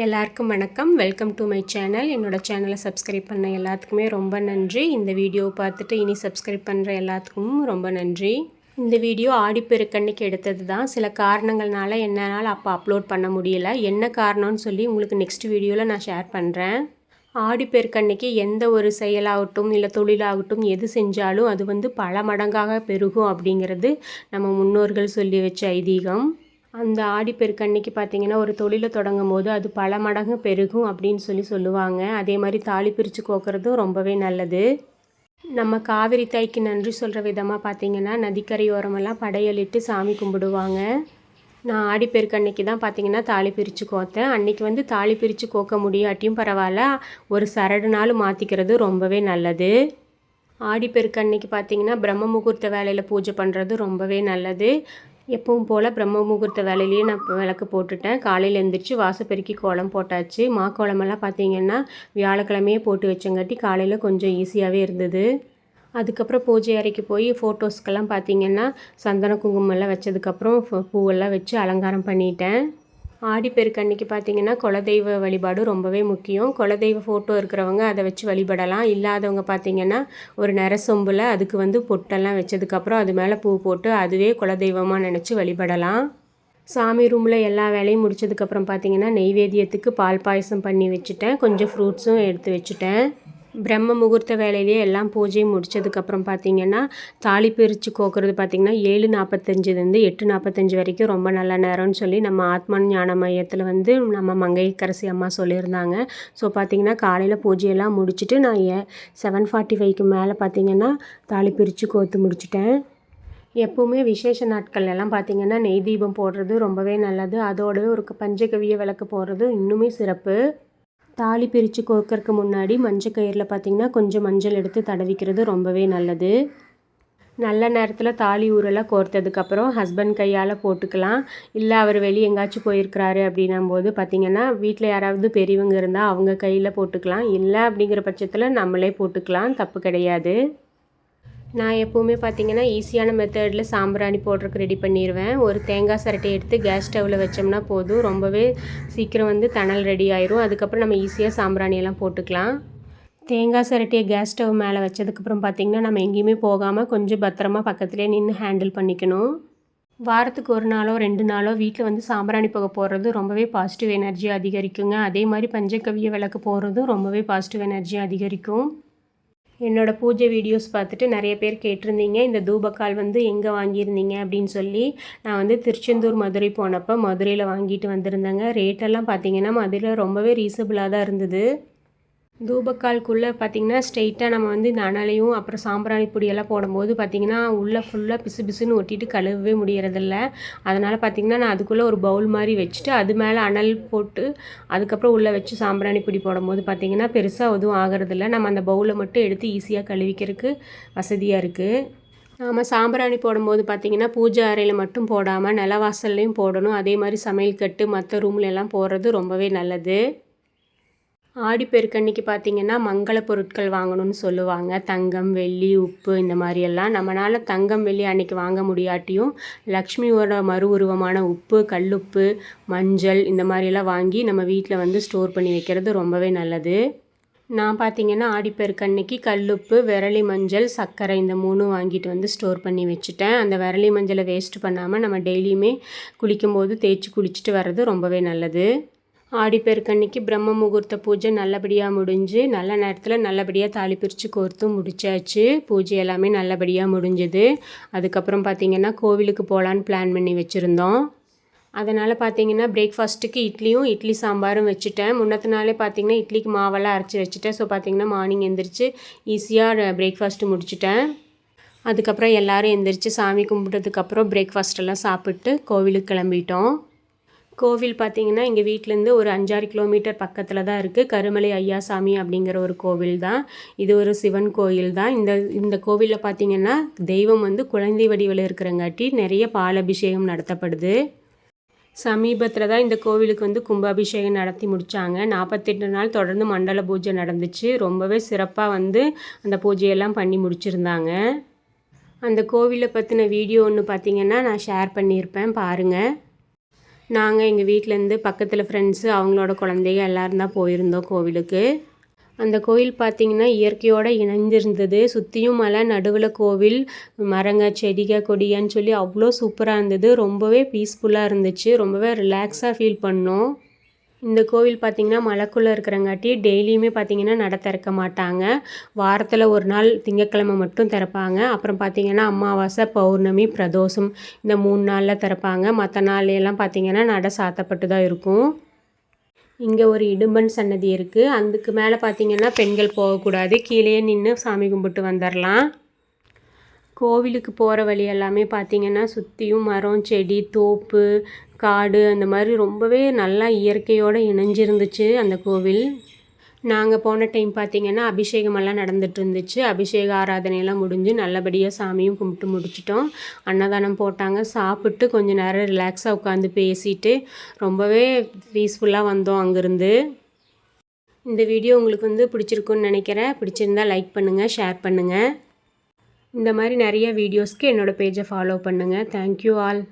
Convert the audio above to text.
எல்லாருக்கும் வணக்கம். Welcome to my channel. என்னோட சேனலை சப்ஸ்கிரைப் பண்ண எல்லாத்துக்குமே ரொம்ப நன்றி. இந்த வீடியோவை பார்த்துட்டு இனி சப்ஸ்கிரைப் பண்ணுற எல்லாத்துக்கும் ரொம்ப நன்றி. இந்த வீடியோ ஆடிப்பெருக்கன்னைக்கு எடுத்தது தான். சில காரணங்கள்னால என்னால் அப்போ அப்லோட் பண்ண முடியல. என்ன காரணம்னு சொல்லி உங்களுக்கு நெக்ஸ்ட் வீடியோவில் நான் ஷேர் பண்ணுறேன். ஆடிப்பெருக்கன்னைக்கு எந்த ஒரு செயலாகட்டும் இல்லை தொழிலாகட்டும் எது செஞ்சாலும் அது பல மடங்காக பெருகும் அப்படிங்கிறது நம்ம முன்னோர்கள் சொல்லி வச்ச ஐதீகம். அந்த ஆடிப்பெருக்கன்னைக்கு பார்த்திங்கன்னா ஒரு தொழிலை தொடங்கும் போது அது பல மடங்கு பெருகும் அப்படின்னு சொல்லுவாங்க. அதே மாதிரி தாலி பிரித்து கோக்கிறதும் ரொம்பவே நல்லது. நம்ம காவிரி தாய்க்கு நன்றி சொல்கிற விதமாக பார்த்திங்கன்னா நதிக்கரையோரமெல்லாம் படையலிட்டு சாமி கும்பிடுவாங்க. நான் ஆடிப்பெருக்கன்னைக்கு தான் பார்த்திங்கன்னா தாலி பிரித்து கோத்தேன். அன்றைக்கி தாலி பிரித்து கோக்க முடியாட்டியும் பரவாயில்ல, ஒரு சரடு நாள் மாற்றிக்கிறது ரொம்பவே நல்லது. ஆடிப்பெருக்கன்னைக்கு பார்த்திங்கன்னா பிரம்ம முகூர்த்த வேலையில் பூஜை பண்ணுறது ரொம்பவே நல்லது. எப்பவும் போல் பிரம்ம முகூர்த்த வேலையிலேயே நான் விளக்கு போட்டுட்டேன். காலையில் எழுந்திரிச்சு வாசப்பெருக்கி கோலம் போட்டாச்சு. கோலமெல்லாம் பார்த்திங்கன்னா வியாழக்கிழமையே போட்டு வச்சங்காட்டி காலையில் கொஞ்சம் ஈஸியாகவே இருந்தது. அதுக்கப்புறம் பூஜை அறைக்கு போய் ஃபோட்டோஸ்க்கெல்லாம் பார்த்திங்கன்னா சந்தன குங்குமம்லாம் வச்சதுக்கப்புறம் பூவெல்லாம் வச்சு அலங்காரம் பண்ணிட்டேன். ஆடிப்பெருக்கன்னைக்கு பார்த்திங்கன்னா குலதெய்வ வழிபாடு ரொம்பவே முக்கியம். குலதெய்வ ஃபோட்டோ இருக்கிறவங்க அதை வச்சு வழிபடலாம். இல்லாதவங்க பார்த்திங்கன்னா ஒரு சொம்பில் அதுக்கு பொட்டெல்லாம் வச்சதுக்கப்புறம் அது மேலே பூ போட்டு அதுவே குலதெய்வமாக நினச்சி வழிபடலாம். சாமி ரூமில் எல்லா வேலையும் முடித்ததுக்கப்புறம் பார்த்திங்கன்னா நெய்வேத்தியத்துக்கு பால் பாயசம் பண்ணி வச்சுட்டேன். கொஞ்சம் ஃப்ரூட்ஸும் எடுத்து வச்சுட்டேன். பிரம்ம முகூர்த்த வேலையிலே எல்லாம் பூஜையும் முடித்ததுக்கப்புறம் பார்த்திங்கன்னா தாலி பிரித்து கோக்கிறது பார்த்திங்கன்னா 7:45 8:45 வரைக்கும் ரொம்ப நல்ல நேரம்னு சொல்லி நம்ம ஆத்ம ஞான மையத்தில் நம்ம மங்கையரசி அம்மா சொல்லியிருந்தாங்க. ஸோ பார்த்திங்கன்னா காலையில் பூஜையெல்லாம் முடிச்சுட்டு நான் 7:45க்கு மேலே பார்த்திங்கன்னா தாலி பிரித்து கோர்த்து முடிச்சிட்டேன். எப்போவுமே விசேஷ நாட்கள்லாம் பார்த்திங்கன்னா நெய் தீபம் போடுறது ரொம்பவே நல்லது. அதோடவே ஒரு பஞ்சகவிய விளக்கு போடுறது இன்னுமே சிறப்பு. தாலி பிரித்து கோர்க்கறதுக்கு முன்னாடி மஞ்சள் கயிறில் பார்த்திங்கன்னா கொஞ்சம் மஞ்சள் எடுத்து தடவிக்கிறது ரொம்பவே நல்லது. நல்ல நேரத்தில் தாலி ஊரெல்லாம் கோர்த்ததுக்கப்புறம் ஹஸ்பண்ட் கையால் போட்டுக்கலாம். இல்லை அவர் வெளியே எங்கேயாச்சும் போயிருக்கிறாரு அப்படின்னும்போது பார்த்திங்கன்னா வீட்டில் யாராவது பெரியவங்க இருந்தால் அவங்க கையில் போட்டுக்கலாம். இல்லை அப்படிங்கிற பட்சத்தில் நம்மளே போட்டுக்கலாம், தப்பு கிடையாது. நான் எப்போவுமே பார்த்திங்கன்னா ஈஸியான மெத்தடில் சாம்பிராணி போடுறதுக்கு ரெடி பண்ணிடுவேன். ஒரு தேங்காய் சிரட்டை எடுத்து கேஸ் ஸ்டவ்வில் வச்சோம்னா போதும், ரொம்பவே சீக்கிரம் தணல் ரெடி ஆயிரும். அதுக்கப்புறம் நம்ம ஈஸியாக சாம்பிராணியெல்லாம் போட்டுக்கலாம். தேங்காய் சிரட்டையை கேஸ் ஸ்டவ் மேலே வச்சதுக்கப்புறம் பார்த்திங்கன்னா நம்ம எங்கேயுமே போகாமல் கொஞ்சம் பத்திரமா பக்கத்துலேயே நின்று ஹேண்டில் பண்ணிக்கணும். வாரத்துக்கு 1 நாளோ 2 நாளோ வீட்டில் சாம்பிராணி புகை போடுறது ரொம்பவே பாசிட்டிவ் எனர்ஜி அதிகரிக்குங்க. அதே மாதிரி பஞ்சகவிய விளக்கு போடுறதும் ரொம்பவே பாசிட்டிவ் எனர்ஜி அதிகரிக்கும். என்னோடய பூஜை வீடியோஸ் பார்த்துட்டு நிறைய பேர் கேட்டிருந்தீங்க இந்த தூபக்கால் எங்கே வாங்கியிருந்தீங்க அப்படின்னு சொல்லி. நான் திருச்செந்தூர் மதுரை போனப்போ மதுரையில் வாங்கிட்டு வந்திருந்தேங்க. ரேட்டெல்லாம் பார்த்திங்கன்னா மதுரையில் ரொம்பவே ரீசனபிளாக தான் இருந்தது. தூபக்கால்குள்ளே பார்த்திங்கன்னா ஸ்ட்ரெயிட்டாக நம்ம இந்த அனலையும் அப்புறம் சாம்பிராணி பொடியெல்லாம் போடும்போது பார்த்திங்கன்னா உள்ளே ஃபுல்லாக பிசு பிசுன்னு ஒட்டிட்டு கழுவவே முடியறதில்ல. அதனால் பார்த்திங்கன்னா நான் அதுக்குள்ளே ஒரு பவுல் மாதிரி வச்சுட்டு அது மேலே அனல் போட்டு அதுக்கப்புறம் உள்ளே வச்சு சாம்பிராணி பொடி போடும்போது பார்த்திங்கன்னா பெருசாக எதுவும் ஆகிறதில்ல. நம்ம அந்த பவுலை மட்டும் எடுத்து ஈஸியாக கழுவிக்கிறதுக்கு வசதியாக இருக்குது. நாம் சாம்பிராணி போடும்போது பார்த்திங்கன்னா பூஜை அறையில் மட்டும் போடாமல் நிலவாசல்லையும் போடணும். அதே மாதிரி சமையல் கட்டு மற்ற ரூம்லெல்லாம் போடுறது ரொம்பவே நல்லது. ஆடிப்பெருக்கன்னைக்கு பார்த்திங்கன்னா மங்கள பொருட்கள் வாங்கணும்னு சொல்லுவாங்க. தங்கம், வெள்ளி, உப்பு இந்த மாதிரியெல்லாம். நம்மளால் தங்கம், வெள்ளி அன்றைக்கி வாங்க முடியாட்டியும் லக்ஷ்மியோட மறு உருவமான உப்பு, கல்லுப்பு, மஞ்சள் இந்த மாதிரியெல்லாம் வாங்கி நம்ம வீட்டில் ஸ்டோர் பண்ணி வைக்கிறது ரொம்பவே நல்லது. நான் பார்த்திங்கன்னா ஆடிப்பெருக்கன்னைக்கு கல்லுப்பு, விரலி மஞ்சள், சர்க்கரை இந்த 3 வாங்கிட்டு ஸ்டோர் பண்ணி வச்சுட்டேன். அந்த விரலி மஞ்சளை வேஸ்ட் பண்ணாமல் நம்ம டெய்லியுமே குளிக்கும்போது தேய்ச்சி குளிச்சுட்டு வர்றது ரொம்பவே நல்லது. ஆடிப்பெருக்கன்னைக்கு பிரம்ம முகூர்த்த பூஜை நல்லபடியாக முடிஞ்சு நல்ல நேரத்தில் நல்லபடியாக தாலி பிரித்து கோர்த்து முடிச்சாச்சு. பூஜை எல்லாமே நல்லபடியாக முடிஞ்சுது. அதுக்கப்புறம் பார்த்திங்கன்னா கோவிலுக்கு போகலான்னு பிளான் பண்ணி வச்சுருந்தோம். அதனால் பார்த்திங்கன்னா பிரேக்ஃபாஸ்ட்டுக்கு இட்லி சாம்பாரும் வச்சுட்டேன். முன்னத்து நாளே பார்த்திங்கன்னா இட்லிக்கு மாவெல்லாம் அரைச்சி வச்சுட்டேன். ஸோ பார்த்திங்கன்னா மார்னிங் எந்திரிச்சு ஈஸியாக பிரேக்ஃபாஸ்ட்டு முடிச்சுட்டேன். அதுக்கப்புறம் எல்லோரும் எந்திரிச்சு சாமி கும்பிட்டதுக்கப்புறம் பிரேக்ஃபாஸ்ட்டெல்லாம் சாப்பிட்டு கோவிலுக்கு கிளம்பிட்டோம். கோவில் பார்த்திங்கன்னா எங்கள் வீட்டிலேருந்து ஒரு 5-6 கிலோமீட்டர் பக்கத்தில் தான் இருக்குது. கருமலை ஐயாசாமி அப்படிங்கிற ஒரு கோவில் தான். இது ஒரு சிவன் கோயில் தான். இந்த கோவிலில் பார்த்திங்கன்னா தெய்வம் குழந்தை வடிவில் இருக்கிறங்காட்டி நிறைய பாலபிஷேகம் நடத்தப்படுது. சமீபத்தில் தான் இந்த கோவிலுக்கு கும்பாபிஷேகம் நடத்தி முடித்தாங்க. 48 நாள் தொடர்ந்து மண்டல பூஜை நடந்துச்சு. ரொம்பவே சிறப்பாக அந்த பூஜையெல்லாம் பண்ணி முடிச்சிருந்தாங்க. அந்த கோவிலை பற்றின வீடியோ ஒன்று பார்த்திங்கன்னா நான் ஷேர் பண்ணியிருப்பேன், பாருங்கள். நாங்கள் எங்கள் வீட்டிலேருந்து பக்கத்தில் ஃப்ரெண்ட்ஸு அவங்களோட குழந்தைங்க எல்லோரும் தான் போயிருந்தோம் கோவிலுக்கு. அந்த கோவில் பார்த்திங்கன்னா இயற்கையோடு இணைஞ்சிருந்தது. சுற்றியும் மலை, நடுவில் கோவில், மரங்க, செடிக, கொடிகன்னு சொல்லி அவ்வளோ சூப்பராக இருந்தது. ரொம்பவே பீஸ்ஃபுல்லாக இருந்துச்சு. ரொம்பவே ரிலாக்ஸாக ஃபீல் பண்ணோம். இந்த கோவில் பார்த்திங்கன்னா மலைக்குள்ளே இருக்கிறங்காட்டி டெய்லியுமே பார்த்திங்கன்னா நட திறக்க மாட்டாங்க. வாரத்தில் ஒரு நாள் திங்கட்கிழமை மட்டும் திறப்பாங்க. அப்புறம் பார்த்திங்கன்னா அமாவாசை, பௌர்ணமி, பிரதோஷம் இந்த 3 நாளில் திறப்பாங்க. மற்ற நாள்லையெல்லாம் பார்த்திங்கன்னா நட சாத்தப்பட்டு தான் இருக்கும். இங்கே ஒரு இடும்பன் சன்னதி இருக்குது. அதுக்கு மேலே பார்த்திங்கன்னா பெண்கள் போகக்கூடாது. கீழே நின்று சாமி கும்பிட்டு வந்துடலாம். கோவிலுக்கு போகிற வழி எல்லாமே பார்த்திங்கன்னா சுற்றியும் மரம், செடி, தோப்பு, காடு அந்த மாதிரி ரொம்பவே நல்லா இயற்கையோடு இணைஞ்சிருந்துச்சு அந்த கோவில். நாங்கள் போன டைம் பார்த்திங்கன்னா அபிஷேகமெல்லாம் நடந்துகிட்டு இருந்துச்சு. அபிஷேக ஆராதனையெல்லாம் முடிஞ்சு நல்லபடியாக சாமியும் கும்பிட்டு முடிச்சிட்டோம். அன்னதானம் போட்டாங்க. சாப்பிட்டு கொஞ்சம் நேரம் ரிலாக்ஸாக உட்காந்து பேசிட்டு ரொம்பவே பீஸ்ஃபுல்லாக வந்தோம் அங்கேருந்து. இந்த வீடியோ உங்களுக்கு பிடிச்சிருக்குன்னு நினைக்கிறேன். பிடிச்சிருந்தால் லைக் பண்ணுங்கள், ஷேர் பண்ணுங்கள். இந்த மாதிரி நிறைய வீடியோஸ்க்கு என்னோடய பேஜை ஃபாலோ பண்ணுங்கள். Thank you all.